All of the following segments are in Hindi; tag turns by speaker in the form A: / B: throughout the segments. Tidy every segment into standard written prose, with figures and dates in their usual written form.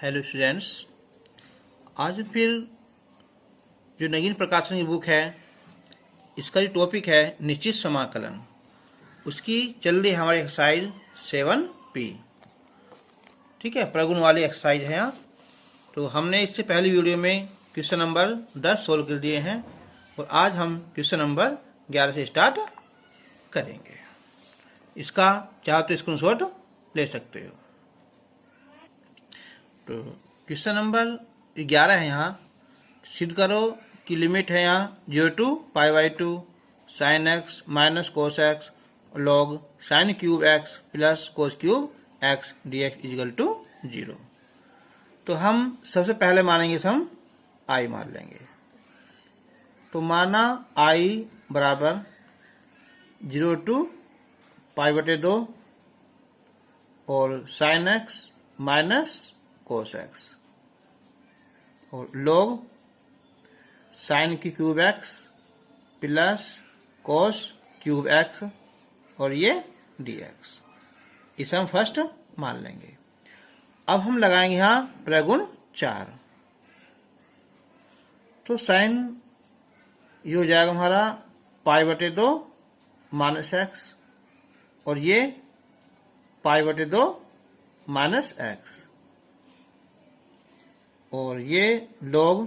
A: Hello students. आज फिर जो नगीन प्रकाशन की बुक है, इसका जो टॉपिक है निश्चित समाकलन, उसकी चल रही है हमारी एक्सरसाइज 7P। ठीक है, प्रगुण वाली एक्सरसाइज है यहाँ। तो हमने इससे पहली वीडियो में क्वेश्चन नंबर 10 सोल्व कर दिए हैं और आज हम क्वेश्चन नंबर 11 से स्टार्ट करेंगे। इसका चाहो तो स्क्रीनशॉट ले सकते हो। तो क्वेश्चन नंबर 11 है यहाँ। सिद्ध करो कि लिमिट है यहाँ 0 to π/2 sin x minus cos x log sine cube x plus cos cube x dx is equal to 0। तो हम सबसे पहले मानेंगे हम i मान लेंगे। तो माना i बराबर 0 to π/2 और sine x minus cos x और log साइन की cube x plus cos cube x और ये dx, इसे हम फर्स्ट मान लेंगे। अब हम लगाएंगे यहाँ प्रगुण 4। तो साइन ये हो जाएगा हमारा π/2 माइनस एक्स और ये π/2 माइनस एक्स और ये log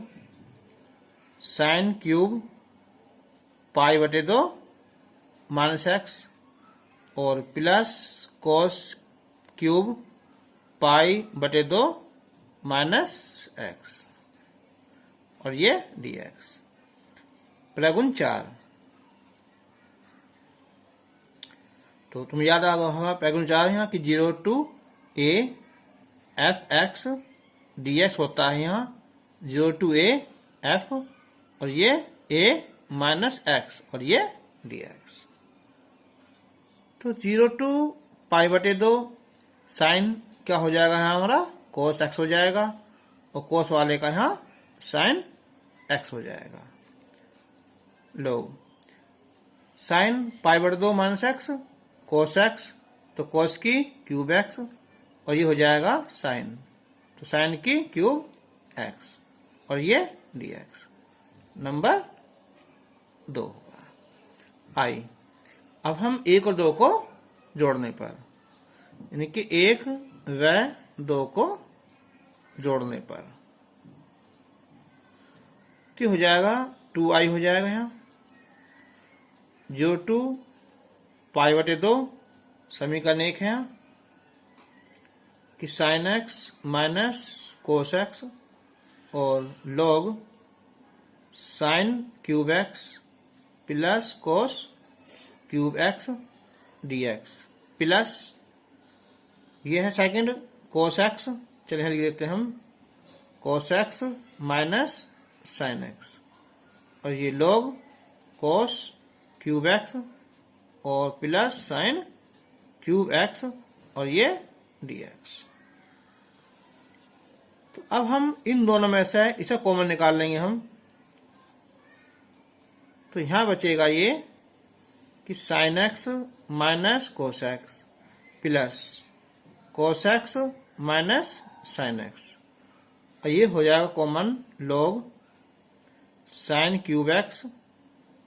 A: sine cube π/2 minus x और plus cos cube π/2 minus x और ये dx प्रगुण 4। तो तुम याद आ गया प्रगुण 4 यहाँ कि 0 to a f(x) dx होता है यहाँ 0 to a f और ये a माइनस एक्स और ये dx। तो 0 to π/2 साइन क्या हो जाएगा यहाँ हमारा कोस एक्स हो जाएगा और कोस वाले का यहाँ साइन एक्स हो जाएगा। लो sine π/2 minus x cos x, तो कोस की क्यूब एक्स और ये हो जाएगा साइन, तो साइन की क्यूब एक्स और ये dx नंबर 2 होगा i। अब हम 1 और 2 को जोड़ने पर यानी कि 1 व 2 को जोड़ने पर तो हो जाएगा 2i हो जाएगा यहाँ 0 to π/2 समीकरण 1 है यहाँ कि sine x minus cos x और log sine cube x plus cos cube x dx plus ये है सेकंड कोस एक्स, चलिए लिख देते हैं हम cos x minus sign x और ये log कोस क्यूब एक्स और प्लस साइन क्यूब एक्स और ये dx। तो अब हम इन दोनों में से इसे कॉमन निकाल लेंगे हम। तो यहां बचेगा ये कि sine x minus cos x plus cos x minus sign x और ये हो जाएगा common log sine cube x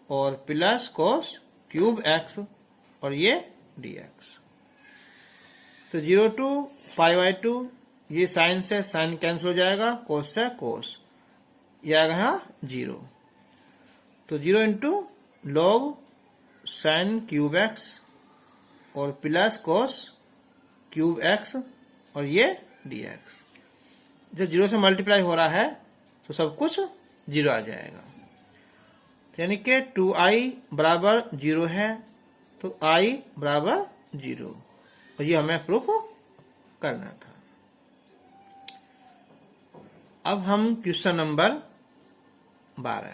A: और प्लस कोस क्यूब एक्स और ये dx। तो 0 to π/2 ये साइन से साइन कैंसिल हो जाएगा, कोस से कोस, ये आएगा यहाँ 0। तो 0 into log sine cube x और प्लस कोस क्यूब एक्स और ये dx। जब 0 से मल्टीप्लाई हो रहा है तो सब कुछ 0 आ जाएगा, यानी कि 2i बराबर 0 है तो i बराबर 0 और ये हमें प्रूफ करना था। अब हम क्वेश्चन नंबर 12।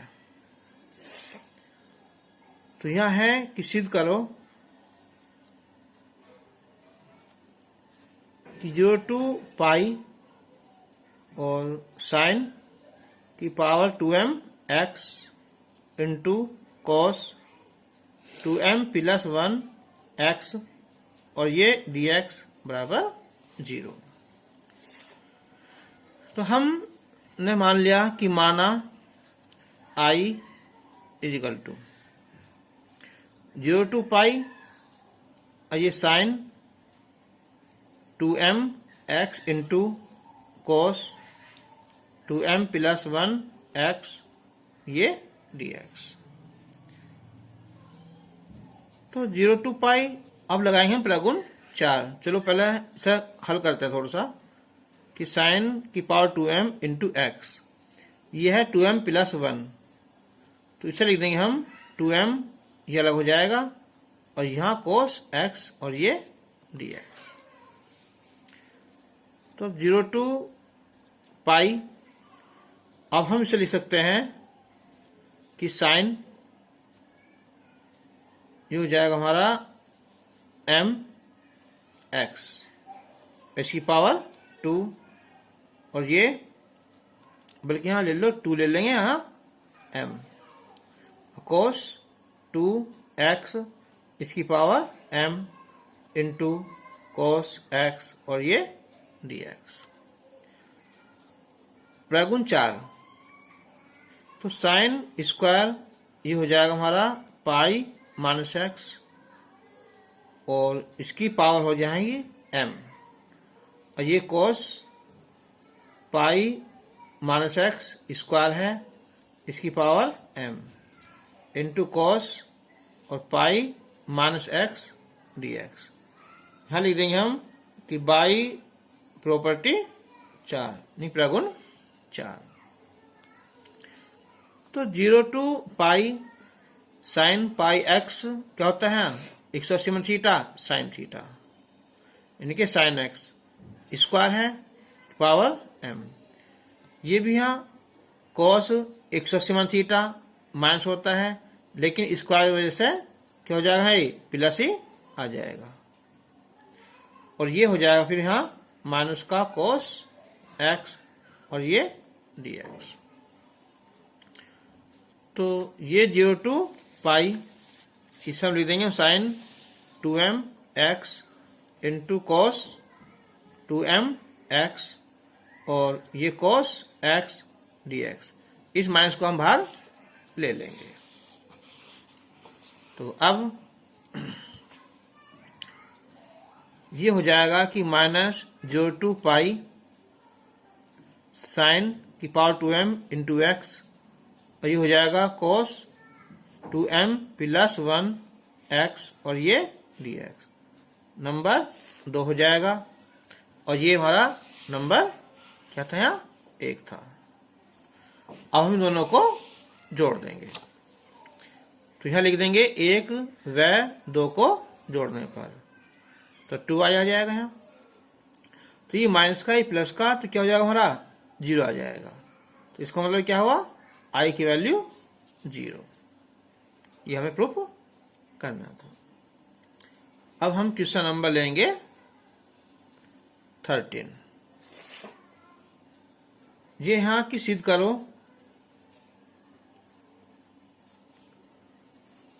A: तो यह है कि सिद्ध करो कि 0 to π और साइन की power 2m x into cos 2m plus 1 x और ये dx बराबर 0। तो हमने मान लिया कि माना i is equal to 0 to pi, और ये sine 2m x into cos 2m plus 1 x ये dx। तो 0 टू पाई अब लगाएंगे हम प्रगुण 4। चलो पहले इसे हल करते हैं थोड़ा सा, कि साइन की पावर 2m इंटू एक्स, ये है 2m प्लस 1, तो इसे लिख देंगे हम 2m, ये अलग हो जाएगा, और यहाँ कोस x और ये dx। तो 0 टू पाई, अब हम इसे लिख सकते हैं कि साइन ये हो जाएगा हमारा m x, इसकी पावर 2, और ये बल्कि यहाँ ले लो 2 ले लेंगे, यहाँ m कोस 2x इसकी power m into cos x और ये dx। प्रगुण 4, तो साइन स्क्वायर ये हो जाएगा हमारा पाई माइनस एक्स, और इसकी पावर हो जाएगी m, और ये कोस पाई माइनस एक्स स्क्वायर है, इसकी पावर m इंटू कोस और पाई माइनस एक्स dx। यहाँ लिख देंगे हम कि बाई प्रॉपर्टी 4, नहीं प्रगुण 4। तो 0 to pi sine pi x क्या होता है 180 मन थीटा साइन थीटा, यानी कि साइन एक्स स्क्वायर है पावर m। ये भी यहाँ कॉस 180 मन थीटा माइनस होता है, लेकिन स्क्वायर की वजह से क्या हो जाएगा, है प्लस ही आ जाएगा, और ये हो जाएगा फिर यहाँ माइनस का कॉस x और ये dx। तो ये 0 टू पाई, इसे हम लिख देंगे sine 2m x into cos 2m x और ये कॉस x dx। इस माइनस को हम बाहर ले लेंगे। तो अब ये हो जाएगा कि माइनस 0 टू पाई साइन की पावर 2m इंटू एक्स, और ये हो जाएगा कॉस 2m प्लस 1 x और ये dx। नंबर 2 हो जाएगा, और ये हमारा नंबर क्या था, यहाँ 1 था। अब हम दोनों को जोड़ देंगे, तो यहाँ लिख देंगे 1 व 2 को जोड़ने पर तो 2 आ जाएगा यहाँ। तो ये माइनस का, ये प्लस का, तो क्या हो जाएगा हमारा 0 आ जाएगा। तो इसका मतलब क्या हुआ, i की वैल्यू 0। ये हमें प्रूफ करना था। अब हम क्वेश्चन नंबर लेंगे 13। ये यहां की सिद्ध करो,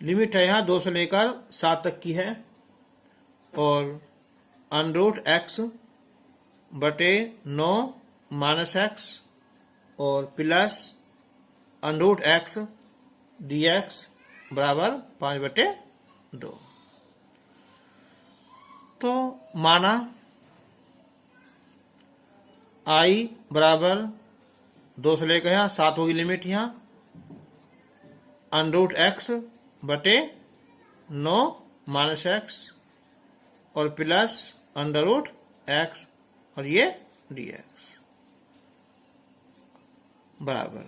A: लिमिट है यहाँ 2 से लेकर 7 तक की है, और अनरूट x बटे 9 माइनस एक्स और प्लस अनरूट x dx बराबर 5/2। तो माना i बराबर 2 से लेकर यहाँ 7 होगी लिमिट, यहाँ अनरूट x बटे 9 माइनस एक्स और प्लस अंडर रूट x और ये dx बराबर।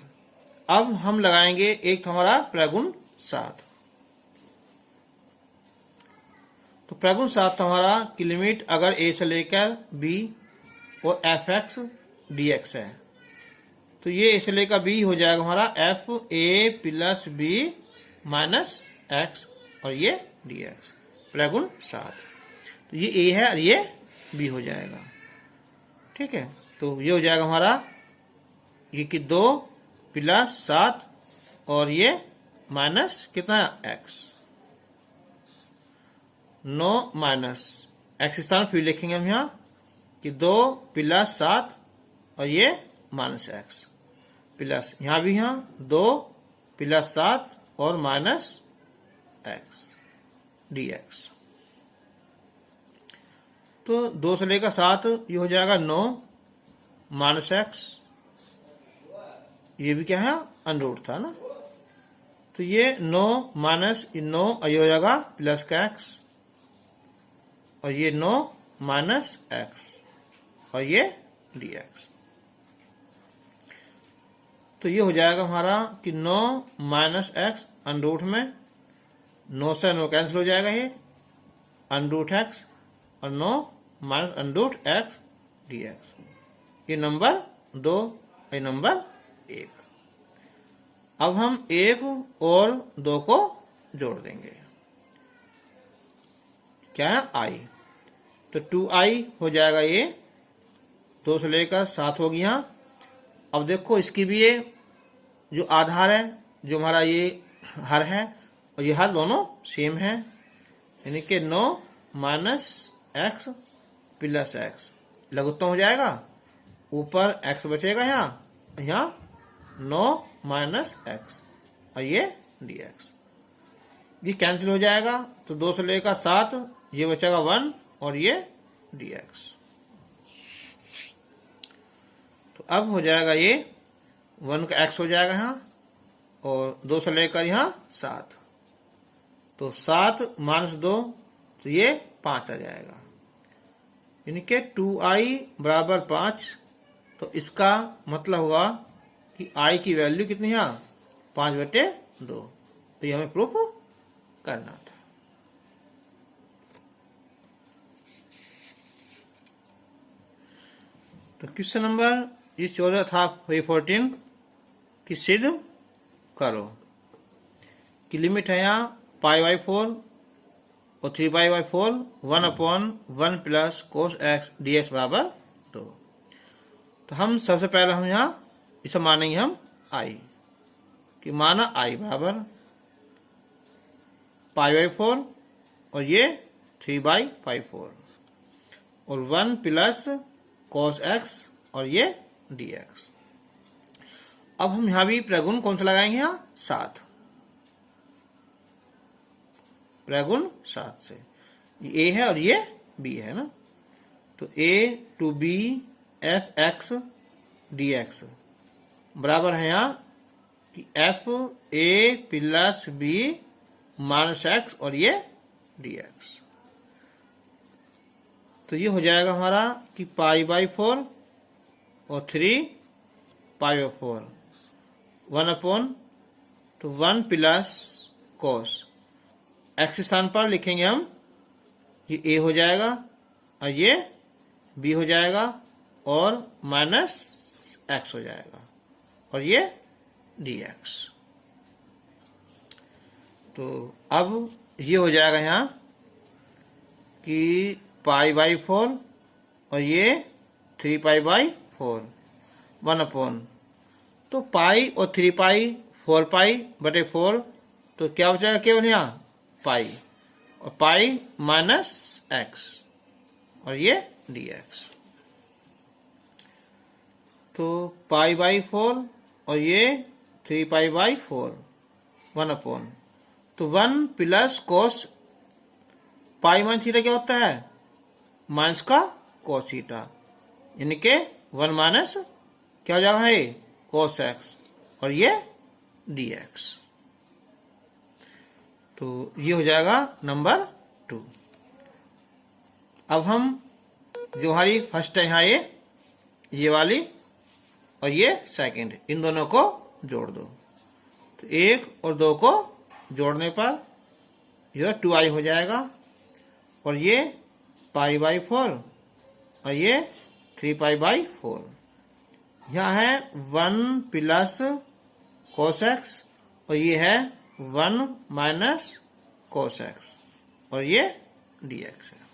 A: अब हम लगाएंगे एक हमारा प्रगुण 7। तो प्रगुण 7 हमारा की लिमिट अगर a से लेकर b और fx dx है, तो ये a से लेकर b हो जाएगा हमारा f a plus b minus x और ये dx प्रगुण 7। तो ये a है और ये b हो जाएगा, ठीक है। तो ये हो जाएगा हमारा ये कि 2 प्लस 7 और ये माइनस कितना x, 9 माइनस x स्थान फिर लिखेंगे हम यहाँ कि 2 प्लस 7 और ये माइनस एक्स प्लस यहाँ भी यहाँ 2 प्लस 7 और माइनस एक्स डी एक्स। तो 2 से लेकर 7 ये हो जाएगा 9 माइनस एक्स, ये भी क्या है अंडर था ना, तो ये 9 माइनस 9 ये हो जाएगा प्लस का एक्स और ये 9 माइनस एक्स और ये डी एक्स। तो ये हो जाएगा हमारा कि 9 माइनस एक्स अंडर में 9 से 9 कैंसिल हो जाएगा, ये अंडर एक्स और 9 minus under x D x. ये नंबर 2 ये नंबर 1। अब हम 1 और 2 को जोड़ देंगे, क्या है आई, तो 2i हो जाएगा, ये 2 से लेकर 7 हो गया। अब देखो इसकी भी ये जो आधार है, जो हमारा ये हर है और ये हर दोनों सेम है, यानी कि 9 माइनस एक्स प्लस एक्स लघुत्तम हो जाएगा, ऊपर एक्स बचेगा यहाँ 9 माइनस एक्स और ये डी एक्स, ये कैंसिल हो जाएगा। तो 2 से लेकर 7 ये बचेगा 1 और ये डी एक्स। तो अब हो जाएगा ये 1 का एक्स हो जाएगा यहाँ और 2 से लेकर यहाँ 7, तो 7 माइनस 2 तो ये 5 आ जाएगा, यानी कि 2i बराबर 5। तो इसका मतलब हुआ कि i की वैल्यू कितनी है 5/2, तो ये हमें प्रूफ करना था। तो क्वेश्चन नंबर ये 14 था 14 कि सिद्ध करो कि लिमिट है यहाँ π/4 और 3π/4 1/1 plus cos x D x बराबर 2। तो हम सबसे पहले हम यहाँ इसे मानेंगे हम i कि माना i बराबर π/4 और ये 3/4 और 1 प्लस cos x और ये dx। अब हम यहाँ भी प्रगुण कौन सा लगाएंगे, यहाँ 7 प्रगुण 7 से, ये a है और ये b है ना, तो a to b f x dx बराबर है यहाँ कि f a plus b minus x और ये dx। तो ये हो जाएगा हमारा कि π/4 और 3π/4 1/, तो 1 प्लस कोस एक्स स्थान पर लिखेंगे हम, ये a हो जाएगा और ये b हो जाएगा और माइनस एक्स हो जाएगा और ये dx। तो अब ये हो जाएगा यहाँ कि π/4 और ये 3π/4 1/, तो पाई और 3π 4π/4, तो क्या बचेगा केवल यहाँ पाई और पाई माइनस एक्स और ये dx। तो π/4 और ये 3π/4 1/, तो 1 plus cos pi minus theta क्या होता है माइनस का कोस थीटा, यानी कि 1 माइनस क्या हो जाएगा है कोस एक्स और ये dx। तो ये हो जाएगा नंबर 2। अब हम जो हमारी फर्स्ट है यहाँ ये वाली और ये सेकंड, इन दोनों को जोड़ दो, तो 1 और 2 को जोड़ने पर यह 2i हो जाएगा और ये π/4 और ये 3π/4। यहाँ है 1 प्लस कोस एक्स और ये है 1 माइनस कोस एक्स और ये dx है।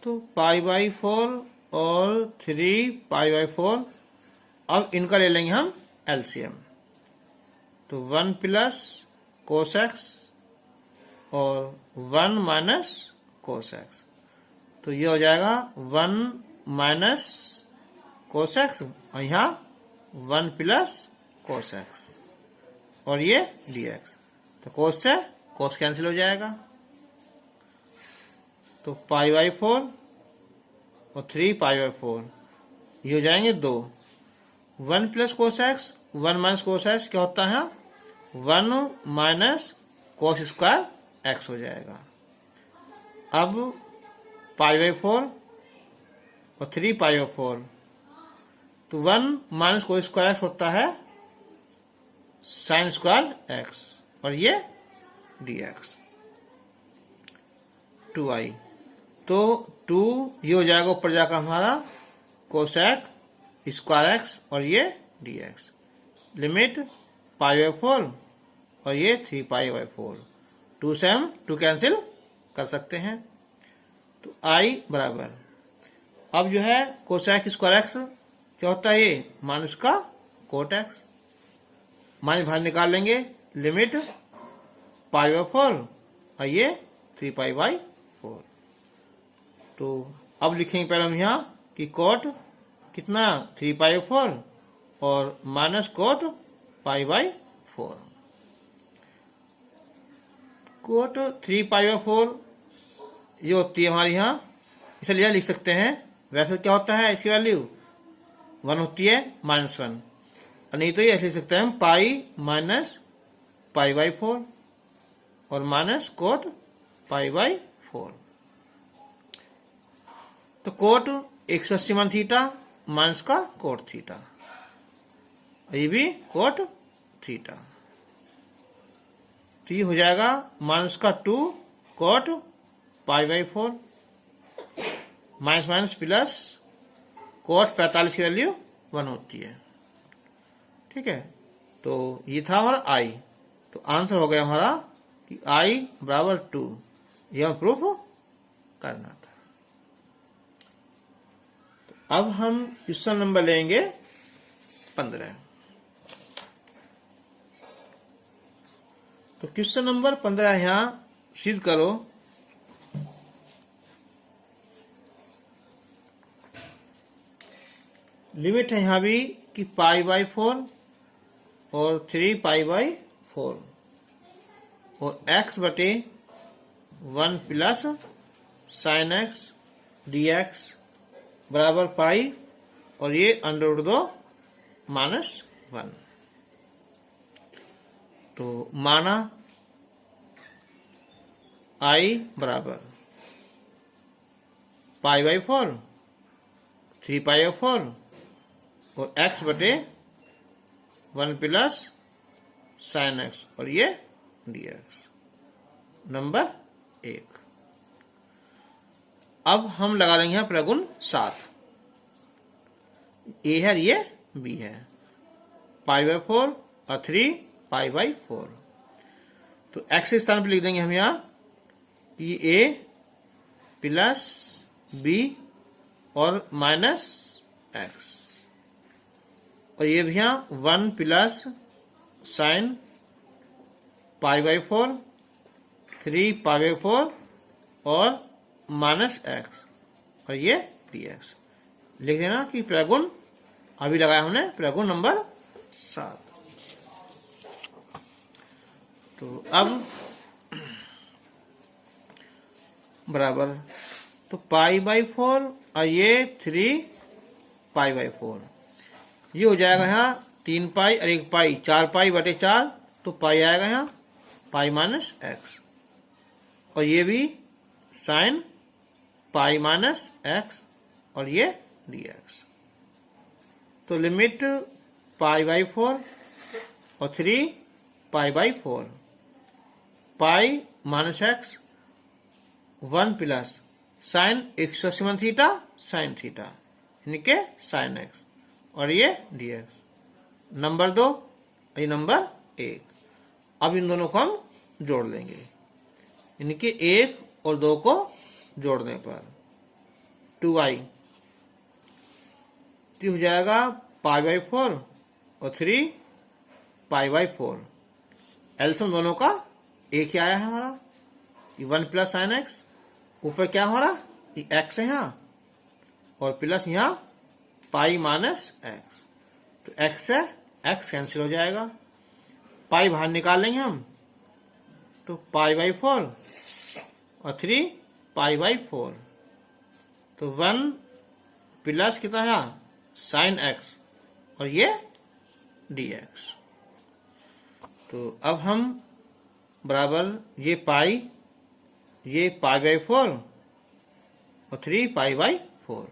A: तो π/4 और 3π/4, अब इनका ले लेंगे हम एलसीएम, तो 1 प्लस कोस एक्स और 1 माइनस कोस एक्स, तो ये हो जाएगा 1 माइनस कोस एक्स और यहाँ 1 प्लस कोस एक्स और ये डी एक्स। तो कोस से कोस कैंसिल हो जाएगा, तो पाई बाई 4 और 3 पाई बाई 4 ये हो जाएंगे 2। 1 plus cos x 1 minus cos x क्या होता है 1 माइनस कोस स्क्वायर एक्स हो जाएगा। अब पाई बाई 4 और 3 पाई बाई 4 तो 1 माइनस कोस स्क्वायर एक्स होता है साइन स्क्वायर एक्स और ये डी एक्स 2i। तो 2 ये हो जाएगा ऊपर जाकर हमारा कोसेक स्क्वायर एक्स और ये D x. Limit pi by 4 और ये 3 पाई बाई 4। 2 से हम 2 कैंसिल कर सकते हैं। तो i बराबर अब जो है कोसेक स्क्वायर एक्स क्या होता है ये माइनस का कोट एक्स, माइनस बाहर निकाल लेंगे। लिमिट पाई बाई 4 और ये 3 पाई बाई 4। तो अब लिखेंगे पहले हम यहाँ कि कोट कितना 3 पाई बाई 4 और minus cot pi by 4। Cot 3 pi by 4 ये होती है हमारे यहाँ, इसलिए लिख सकते हैं। वैसे क्या होता है इसकी वैल्यू 1 होती है -1 और नहीं तो ये ऐसे लिख सकते हैं हम पाई माइनस पाई बाई 4 और माइनस कोट पाई बाई 4। तो कोट 180 मान थीटा माइनस का कोट थीटा, ये भी कोट थीटा। तो ये हो जाएगा माइनस का 2 coat pi by 4 minus minus plus coat 45 की वैल्यू 1 होती है। ठीक है, तो ये था हमारा आई। तो आंसर हो गया हमारा कि आई बराबर 2, यह हमें प्रूफ करना था। तो अब हम क्वेश्चन नंबर लेंगे 15। तो क्वेश्चन नंबर 15 यहाँ सिद्ध करो लिमिट है यहाँ भी कि पाई बाई 4 और 3 पाई बाई 4 और x बटे 1 plus sine x D x बराबर पाई और ये √2 -1। तो माना i बराबर पाई बाई 4 3 पाई बाई 4 और x बटे 1 प्लस साइन एक्स और ये डी एक्स। नंबर 1। अब हम लगा लेंगे यहाँ प्रगुण 7। ए है ये बी है पाई बाई 4 और 3 पाई बाई 4। तो एक्स के स्थान पर लिख देंगे हम यहाँ कि ए प्लस बी और माइनस एक्स और ये भी यहाँ 1 plus sine pi by 4 3 pi by 4 और माइनस एक्स और ये डी एक्स। लिख देना कि प्रगुण अभी लगाया हमने प्रगुण नंबर 7। तो अब बराबर तो पाई बाई 4 और ये 3 पाई बाई 4 ये हो जाएगा यहाँ 3 पाई और 1 पाई 4 पाई बटे 4 तो पाई आएगा यहाँ पाई माइनस एक्स और ये भी साइन पाई माइनस एक्स और ये डी एक्स। तो लिमिट पाई बाई 4 और 3 pi by 4 pi minus x 1 plus sign 180 theta sine theta यानी के साइन एक्स और ये डी एक्स। नंबर 2 ये नंबर 1। अब इन दोनों को हम जोड़ लेंगे यानी कि 1 और 2 को जोड़ने पर 2i हो जाएगा पाई बाई 4 और 3 पाई बाई 4। एलसीएम दोनों का एक ही आया है हमारा 1 प्लस साइन एक्स ऊपर क्या हो रहा ये एक्स है यहाँ और प्लस यहाँ पाई माइनस एक्स। तो एक्स से एक्स कैंसिल हो जाएगा, पाई बाहर निकाल लेंगे हम, तो पाई बाई 4 और 3 पाई बाई 4। तो 1 प्लस कितना है साइन एक्स और ये डी एक्स। तो अब हम बराबर ये पाई बाई 4 और 3 पाई बाई 4।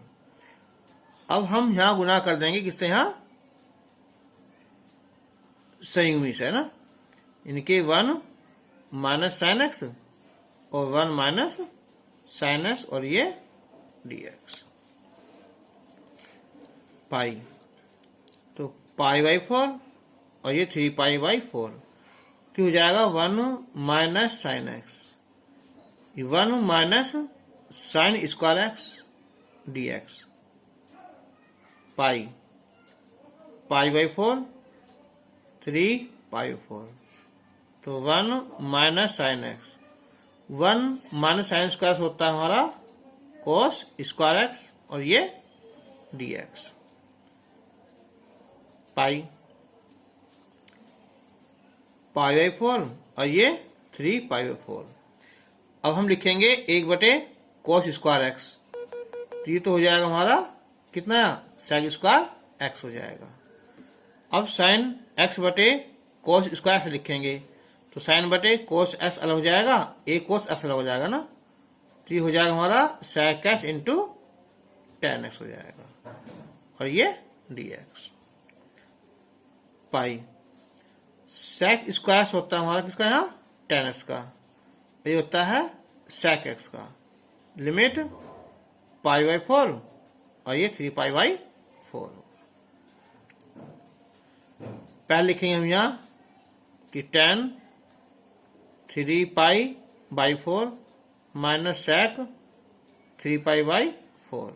A: अब हम यहां गुना कर देंगे किससे, यहां संयुग्मी से, है ना। इनके 1 माइनस साइन एक्स और 1 माइनस साइन एक्स और ये डी एक्स पाई। तो पाई बाई 4 और ये 3 पाई बाई 4। तो हो जाएगा 1 minus sine x, 1 minus sine square x D x pi by 4 3 पाई 4। तो 1 minus sine x, 1 minus sine square होता है हमारा कोस स्क्वायर एक्स और ये डी एक्स पाई बाई 4 और ये 3 पाई बाई 4। अब हम लिखेंगे 1 कोस स्क्वायर एक्स। तो ये तो हो जाएगा हमारा कितना, सेक स्क्वायर एक्स हो जाएगा। अब साइन एक्स बटे कोस स्क्वायर एक्स लिखेंगे, तो साइन बटे कोस एक्स अलग हो जाएगा, एक कोस एक्स अलग हो जाएगा ना। तो ये हो जाएगा हमारा sec x into tan x हो जाएगा और ये D x pi. Sec square होता है हमारा किसका, यहाँ टेन एक्स का, ये होता है सेक एक्स का। लिमिट पाई बाई 4 और ये 3 पाई बाई 4। पहले लिखेंगे हम यहाँ कि 10 3 pi by 4 minus sec 3 pi by 4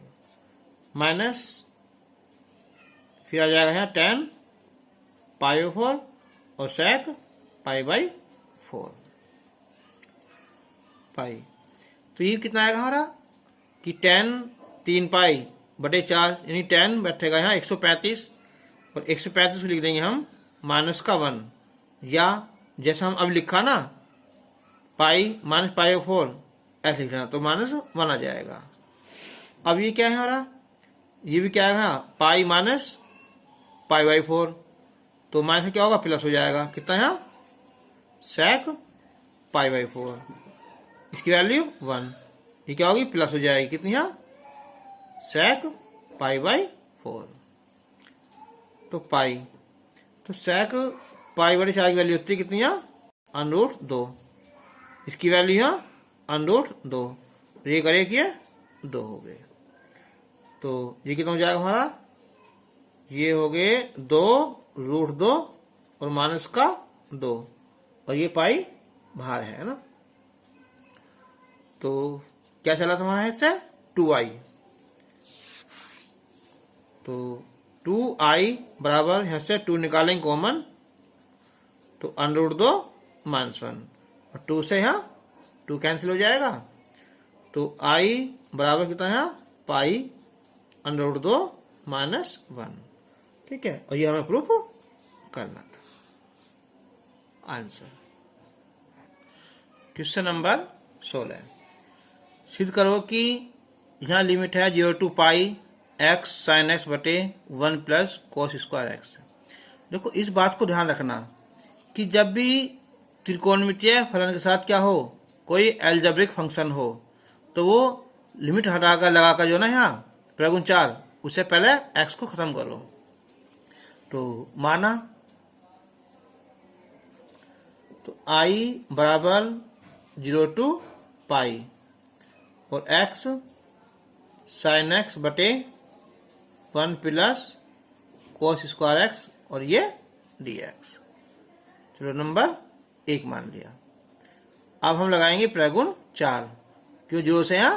A: minus, फिर आ जाएगा यहाँ 10 पाई बाई 4 और सेक पाई बाई 4 पाई। तो ये कितना आएगा हमारा कि 10 3 पाई बटे 4 यानी 10 बैठेगा यहाँ 135 और 135 को लिख देंगे हम माइनस का 1, या जैसा हम अब लिखा ना पाई माइनस पाई बाई 4 ऐसे लिखना, तो माइनस 1 आ जाएगा। अब ये क्या है हमारा, ये भी क्या है पाई माइनस पाई बाई 4, तो माइनस क्या होगा प्लस हो जाएगा, कितना है सेक पाई बाई 4, इसकी वैल्यू 1, ये क्या होगी प्लस हो जाएगी, कितनी है सेक पाई बाई 4। तो पाई, तो सेक पाई बटे 4 की वैल्यू होती है कितनी है √2, इसकी वैल्यू है √2, ये करे कि 2 हो गए। तो ये कितना हो जाएगा हमारा, ये हो गए 2√2 और माइनस का 2 और ये पाई बाहर है ना। तो क्या चला तुम्हारा इससे 2i, तो 2i बराबर यहाँ से 2 निकालेंगे कॉमन, तो √2 माइनस 1 और 2 से यहाँ 2 कैंसिल हो जाएगा। तो i बराबर कितना है पाई √2 माइनस 1, ठीक है। और ये हमें प्रूफ करना था। आंसर क्वेश्चन नंबर 16, सिद्ध करो कि यहाँ लिमिट है 0 to pi x sine x बटे 1 प्लस कोस स्क्वायर एक्स। देखो इस बात को ध्यान रखना कि जब भी त्रिकोणमितीय फलन के साथ क्या हो, कोई एल्जेब्रिक फंक्शन हो, तो वो लिमिट हटाकर लगाकर जो ना यहाँ प्रगुण 4 उससे पहले एक्स को खत्म करो। तो माना तो आई बराबर 0 to पाई और एक्स साइन एक्स बटे 1 प्लस कोस स्क्वायर एक्स और ये डी एक्स। चलो नंबर 1 मान लिया। अब हम लगाएंगे प्रगुण 4, क्यों 0 से यहाँ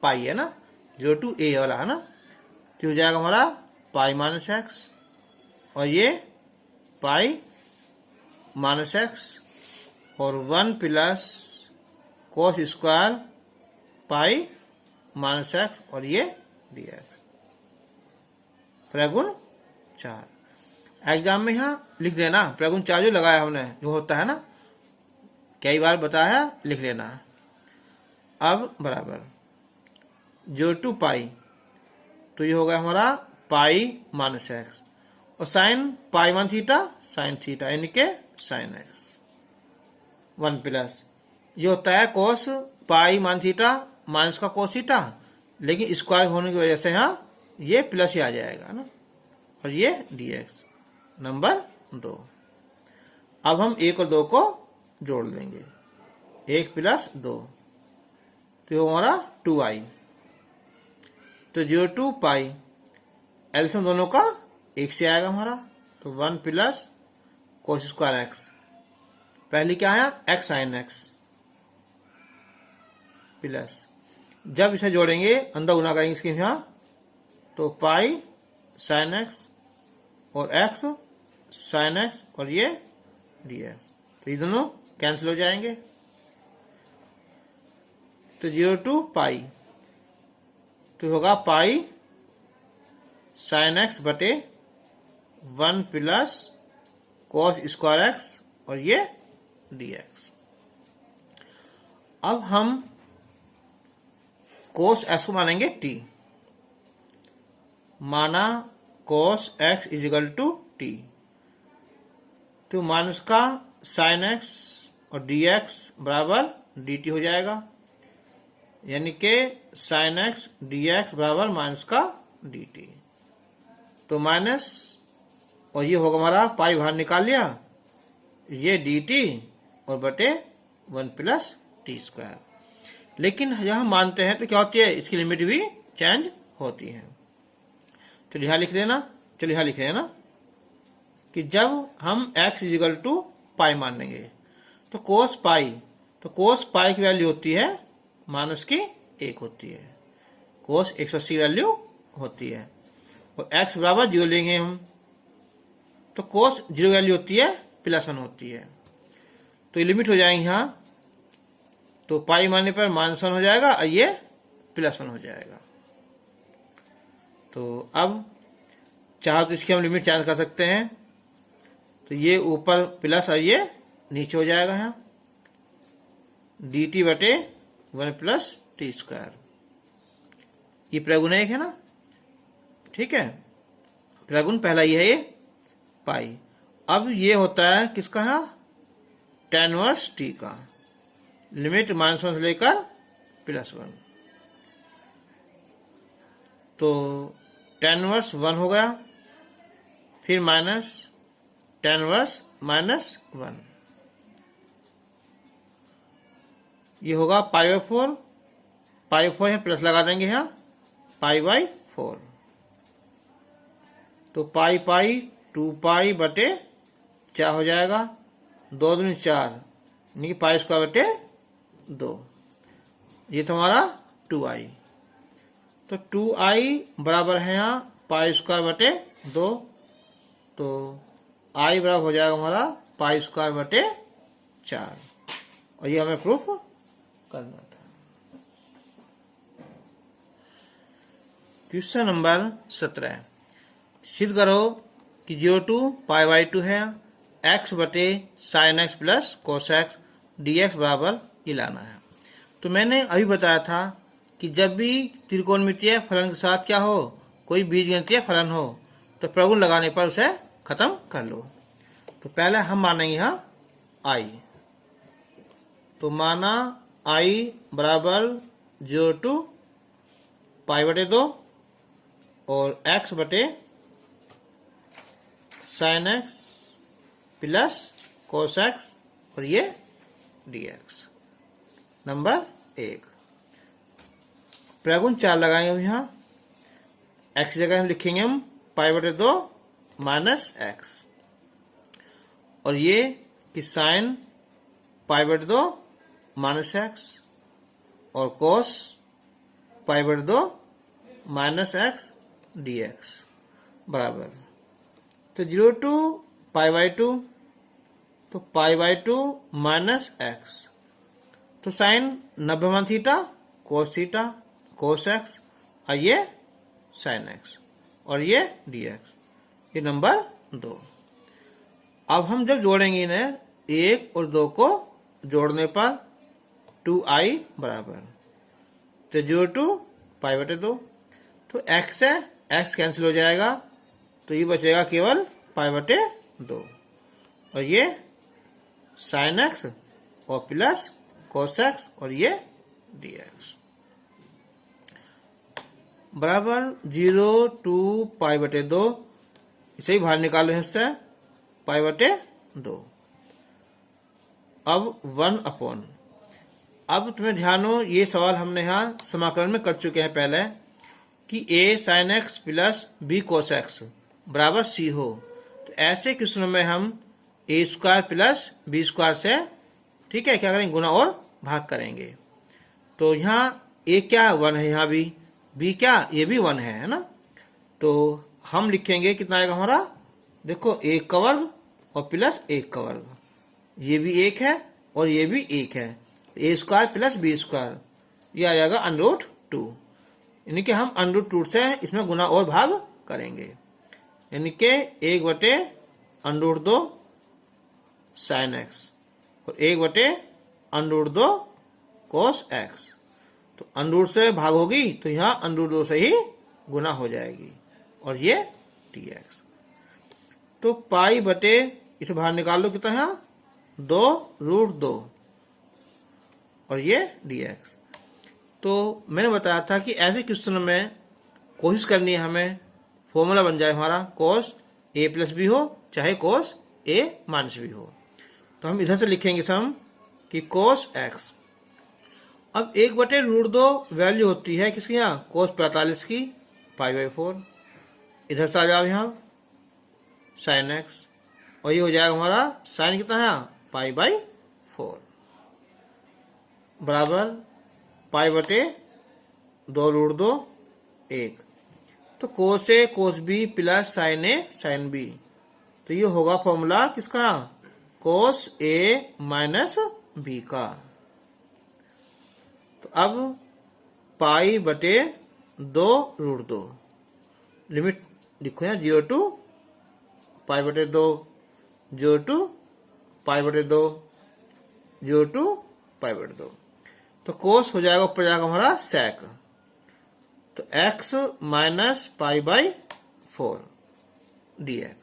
A: पाई है ना, 0 to a वाला है ना। तो हो जाएगा हमारा पाई माइनस एक्स और ये पाई माइनस एक्स और 1 plus cos square pi minus x और ये डी एक्स। प्रगुण 4। एग्जाम में यहाँ लिख देना प्रगुण 4 जो लगाया हमने, जो होता है ना, कई बार बताया, लिख लेना है। अब बराबर 0 to पाई, तो ये हो गया हमारा पाई माइनस एक्स, और साइन पाई मान थीटा साइन थीटा यानी के साइन एक्स 1 प्लस ये होता है कोस पाई मान थीटा माइनस का कोस थीटा, लेकिन स्क्वायर होने की वजह से यहाँ ये प्लस ही आ जाएगा ना, और ये dx नंबर 2। अब हम 1 और 2 को जोड़ देंगे, 1 प्लस 2, तो हमारा 2i, तो 0 to पाई एलसीएम दोनों का 1 से आएगा हमारा, तो 1 प्लस कोस स्क्वायर एक्स, पहले क्या आया एक्स साइन एक्स, प्लस जब इसे जोड़ेंगे अंदर गुना करेंगे इसके यहाँ, तो पाई साइन एक्स और एक्स साइन एक्स और ये dx, तो ये दोनों कैंसिल हो जाएंगे, तो 0 to पाई, तो होगा पाई साइन एक्स बटे 1 प्लस कॉस स्क्वायर एक्स और ये dx। अब हम कोस एक्स को मानेंगे t, माना cos x is equal to T, तो माइनस का साइन एक्स और dx बराबर dt हो जाएगा, यानी के साइन एक्स dx बराबर माइनस का dt, तो माइनस और ये होगा हमारा पाई बाहर निकाल लिया, ये dt और बटे 1 प्लस टी स्क्वायर। लेकिन यहाँ मानते हैं तो क्या होती है, इसकी लिमिट भी चेंज होती है, तो यहाँ लिख देना, चलिए यहाँ लिख देना कि जब हम x इज इक्वल टू पाई मान लेंगे, तो कोस पाई की वैल्यू होती है माइनस की 1 होती है, कोस 180 वैल्यू होती है, और x बराबर 0 लेंगे हम, तो कोस 0 वैल्यू होती है +1 होती है, तो ये लिमिट हो जाएंगे यहाँ, तो पाई मानने पर -1 हो जाएगा और ये +1 हो जाएगा। तो अब चाहे तो इसकी हम लिमिट चेंज कर सकते हैं, तो ये ऊपर प्लस और ये नीचे हो जाएगा यहाँ, dt बटे 1 प्लस टी स्क्वायर, ये प्रगुण 1 है ना, ठीक है, प्रगुण पहला ये है ये पाई। अब ये होता है किसका है, tan इनवर्स t का, लिमिट -1 से लेकर +1, तो tan इनवर्स 1 हो गया, फिर माइनस tan इनवर्स -1, ये होगा π/4, π/4 है प्लस लगा देंगे यहाँ, π/4, तो पाई 2 पाई बटे 4 हो जाएगा, 2 दूनी 4 यानी कि पाई स्क्वायर बटे 2, ये तो हमारा 2i, तो 2i बराबर है यहाँ पाई स्क्वायर बटे 2, तो i बराबर हो जाएगा हमारा पाई स्क्वायर बटे 4, और ये हमें प्रूफ करना था। क्वेश्चन नंबर 17, सिद्ध करो कि 0 to π/2 है, x बटे sine x plus cos x dx बराबर ये लाना है। तो मैंने अभी बताया था कि जब भी त्रिकोणमितीय फलन के साथ क्या हो, कोई बीजगणितीय फलन हो, तो प्रगुण लगाने पर उसे खत्म कर लो। तो पहले हम मानेंगे यहाँ i, तो माना i बराबर 0 to π/2 और x बटे sine x plus cos x और ये dx नंबर 1। प्रगुण 4 लगाएंगे हम यहाँ, x जगह हम लिखेंगे हम π/2 माइनस एक्स, और ये कि साइन π/2 माइनस एक्स और कोस π/2 माइनस एक्स dx बराबर, तो 0 to π/2, तो π/2 माइनस एक्स, तो साइन 90 मान थीटा कोस एक्स और ये साइन एक्स, और ये dx, ये नंबर 2। अब हम जब जोड़ेंगे इन्हें 1 और 2 को जोड़ने पर 2i बराबर, तो 0 to π/2, तो x है, x कैंसिल हो जाएगा, तो ये बचेगा केवल π/2, और ये sin x और प्लस cos x और ये dx बराबर 0 to π/2, इसे ही बाहर निकालो हिस्सा π/2। अब 1/, अब तुम्हें ध्यान हो, ये सवाल हमने यहाँ समाकलन में कर चुके हैं पहले कि a sin x plus b cos x बराबर c हो, तो ऐसे क्वेश्चनों में हम a² प्लस b² से, ठीक है, क्या करेंगे, गुना और भाग करेंगे। तो यहाँ a क्या 1 है, यहाँ भी b क्या, ये भी 1 है ना। तो हम लिखेंगे कितना आएगा हमारा, देखो 1 का वर्ग और प्लस 1 का वर्ग, ये भी 1 है और ये भी 1 है, a² प्लस b², ये आ जाएगा √2, यानी कि हम √2 से इसमें गुना और भाग करेंगे, यानी कि 1/√2 sin x और 1/√2 cos x, तो √ से भाग होगी तो यहाँ √2 से ही गुना हो जाएगी, और ये dx, तो π/, इसे बाहर निकाल लो, कितना है 2√2, और ये dx। तो मैंने बताया था कि ऐसे क्वेश्चन में कोशिश करनी है हमें फॉर्मूला बन जाए हमारा cos a + b हो चाहे cos a - b हो। तो हम इधर से लिखेंगे सम कि cos x, अब 1/√2 वैल्यू होती है किसकी, यहाँ cos 45 की π/4, इधर से आ जाओ यहाँ sin x, और ये हो जाएगा हमारा sin कितना है π/4 बराबर π/2√2 1, तो cos a cos b plus sin a sin b, तो ये होगा फॉर्मूला किसका, cos a - b का। तो अब π/2√2 लिमिट लिखो यहाँ 0 to π/2, 0 to π/2, 0 to π/2, तो cos हो जाएगा, ऊपर जाएगा हमारा sec, तो x - π/4 dx।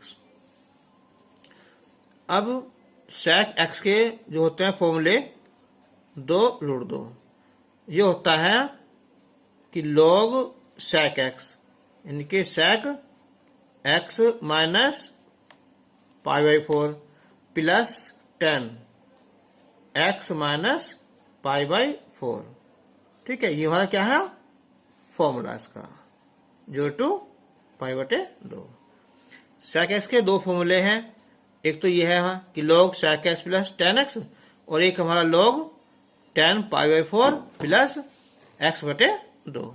A: अब sec x के जो होते हैं फॉर्मूले 2√2, ये होता है कि log sec x, यानी कि sec x - π/4 प्लस 10 x - π/4, ठीक है, ये हमारा क्या है फॉर्मूला इसका, 0 to π/2। sec x के दो फॉर्मूले हैं, एक तो ये है कि log sec x plus 10x, और एक हमारा log 10 π/4 प्लस x/2।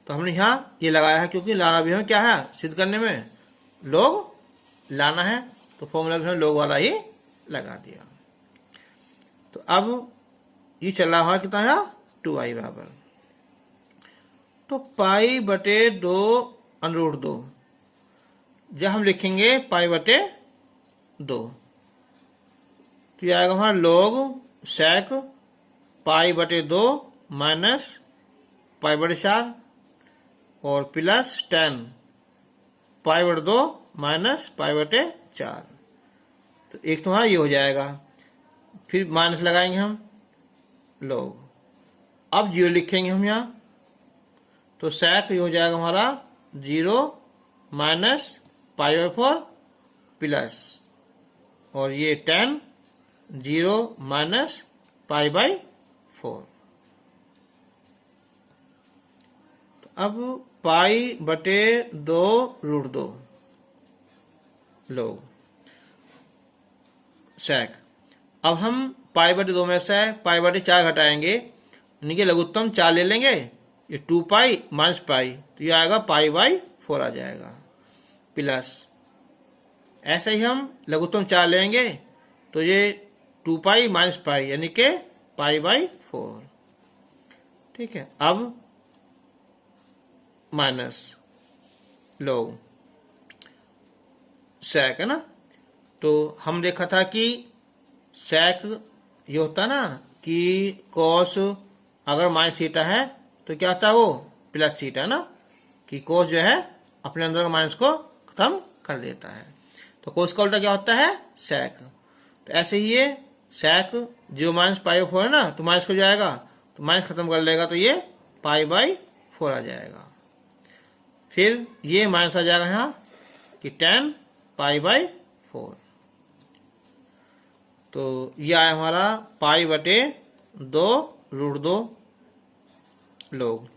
A: तो हमने यहाँ ये लगाया है क्योंकि लाना भी हमें क्या है, सिद्ध करने में log लाना है, तो फॉर्मूला भी हमने log वाला ही लगा दिया। तो अब ये चल रहा है कितना है 2i बराबर, तो π/2√2 जब हम लिखेंगे π/2, तो ये आएगा हमारा log sec π/2 माइनस π/4 और प्लस 10 π/2 माइनस π/4, तो एक तुम्हारा ये हो जाएगा, फिर माइनस लगाएंगे हम log, अब 0 लिखेंगे हम यहाँ, तो sec ये हो जाएगा हमारा 0 माइनस π/4 प्लस, और ये 10 0 माइनस π/4। तो अब π/2√2 log sec, अब हम π/2 में से π/4 घटाएंगे, यानी कि लघुत्तम 4 ले लेंगे, ये 2π माइनस π, तो ये आएगा π/4 आ जाएगा, प्लस ऐसे ही हम लघुत्तम 4 लेंगे, तो ये 2π माइनस π यानी कि π/4, ठीक है। अब माइनस लोग sec है ना। तो हम देखा था कि sec ये होता ना कि cos अगर माइनस थीटा है तो क्या होता है वो प्लस थीटा है ना, कि cos जो है अपने अंदर का माइनस को खत्म कर देता है। तो cos का उल्टा क्या होता है sec। तो ऐसे ही ये sec जो माइनस पाई बाई 4 है ना, तो माइनस हो जाएगा, तो माइनस खत्म कर लेगा तो ये पाई बाई 4 आ जाएगा। फिर ये माइनस आ जाएगा यहाँ कि 10 पाई बाई 4। तो ये आया हमारा पाई बटे 2√2 लोग।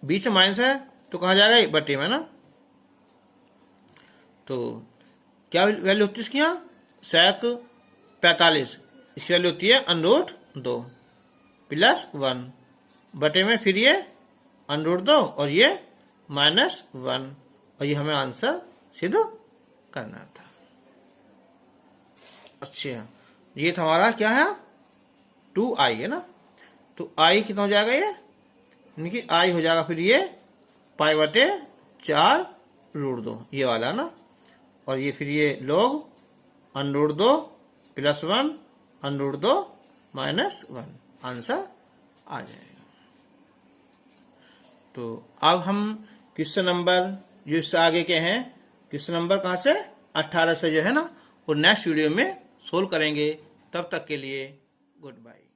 A: बीच में माइनस है तो कहाँ जाएगा ये बटे में ना। तो क्या वैल्यू होती है इसकी यहाँ sec 45, इसकी वैल्यू होती है √2 प्लस 1 बटे में फिर ये √2 और ये -1, और ये हमें आंसर सिद्ध करना था। अच्छा, ये था हमारा क्या है 2i है ना। तो i कितना हो जाएगा ये, यानी कि i हो जाएगा फिर ये पाई बटे 4√2 ये वाला ना, और ये फिर ये log √2 प्लस 1 √2 -1 आंसर आ जाएगा। तो अब हम क्वेश्चन नंबर जो इससे आगे के हैं, क्वेश्चन नंबर कहाँ से 18 से जो है ना, वो नेक्स्ट वीडियो में सोल्व करेंगे। तब तक के लिए गुड बाय।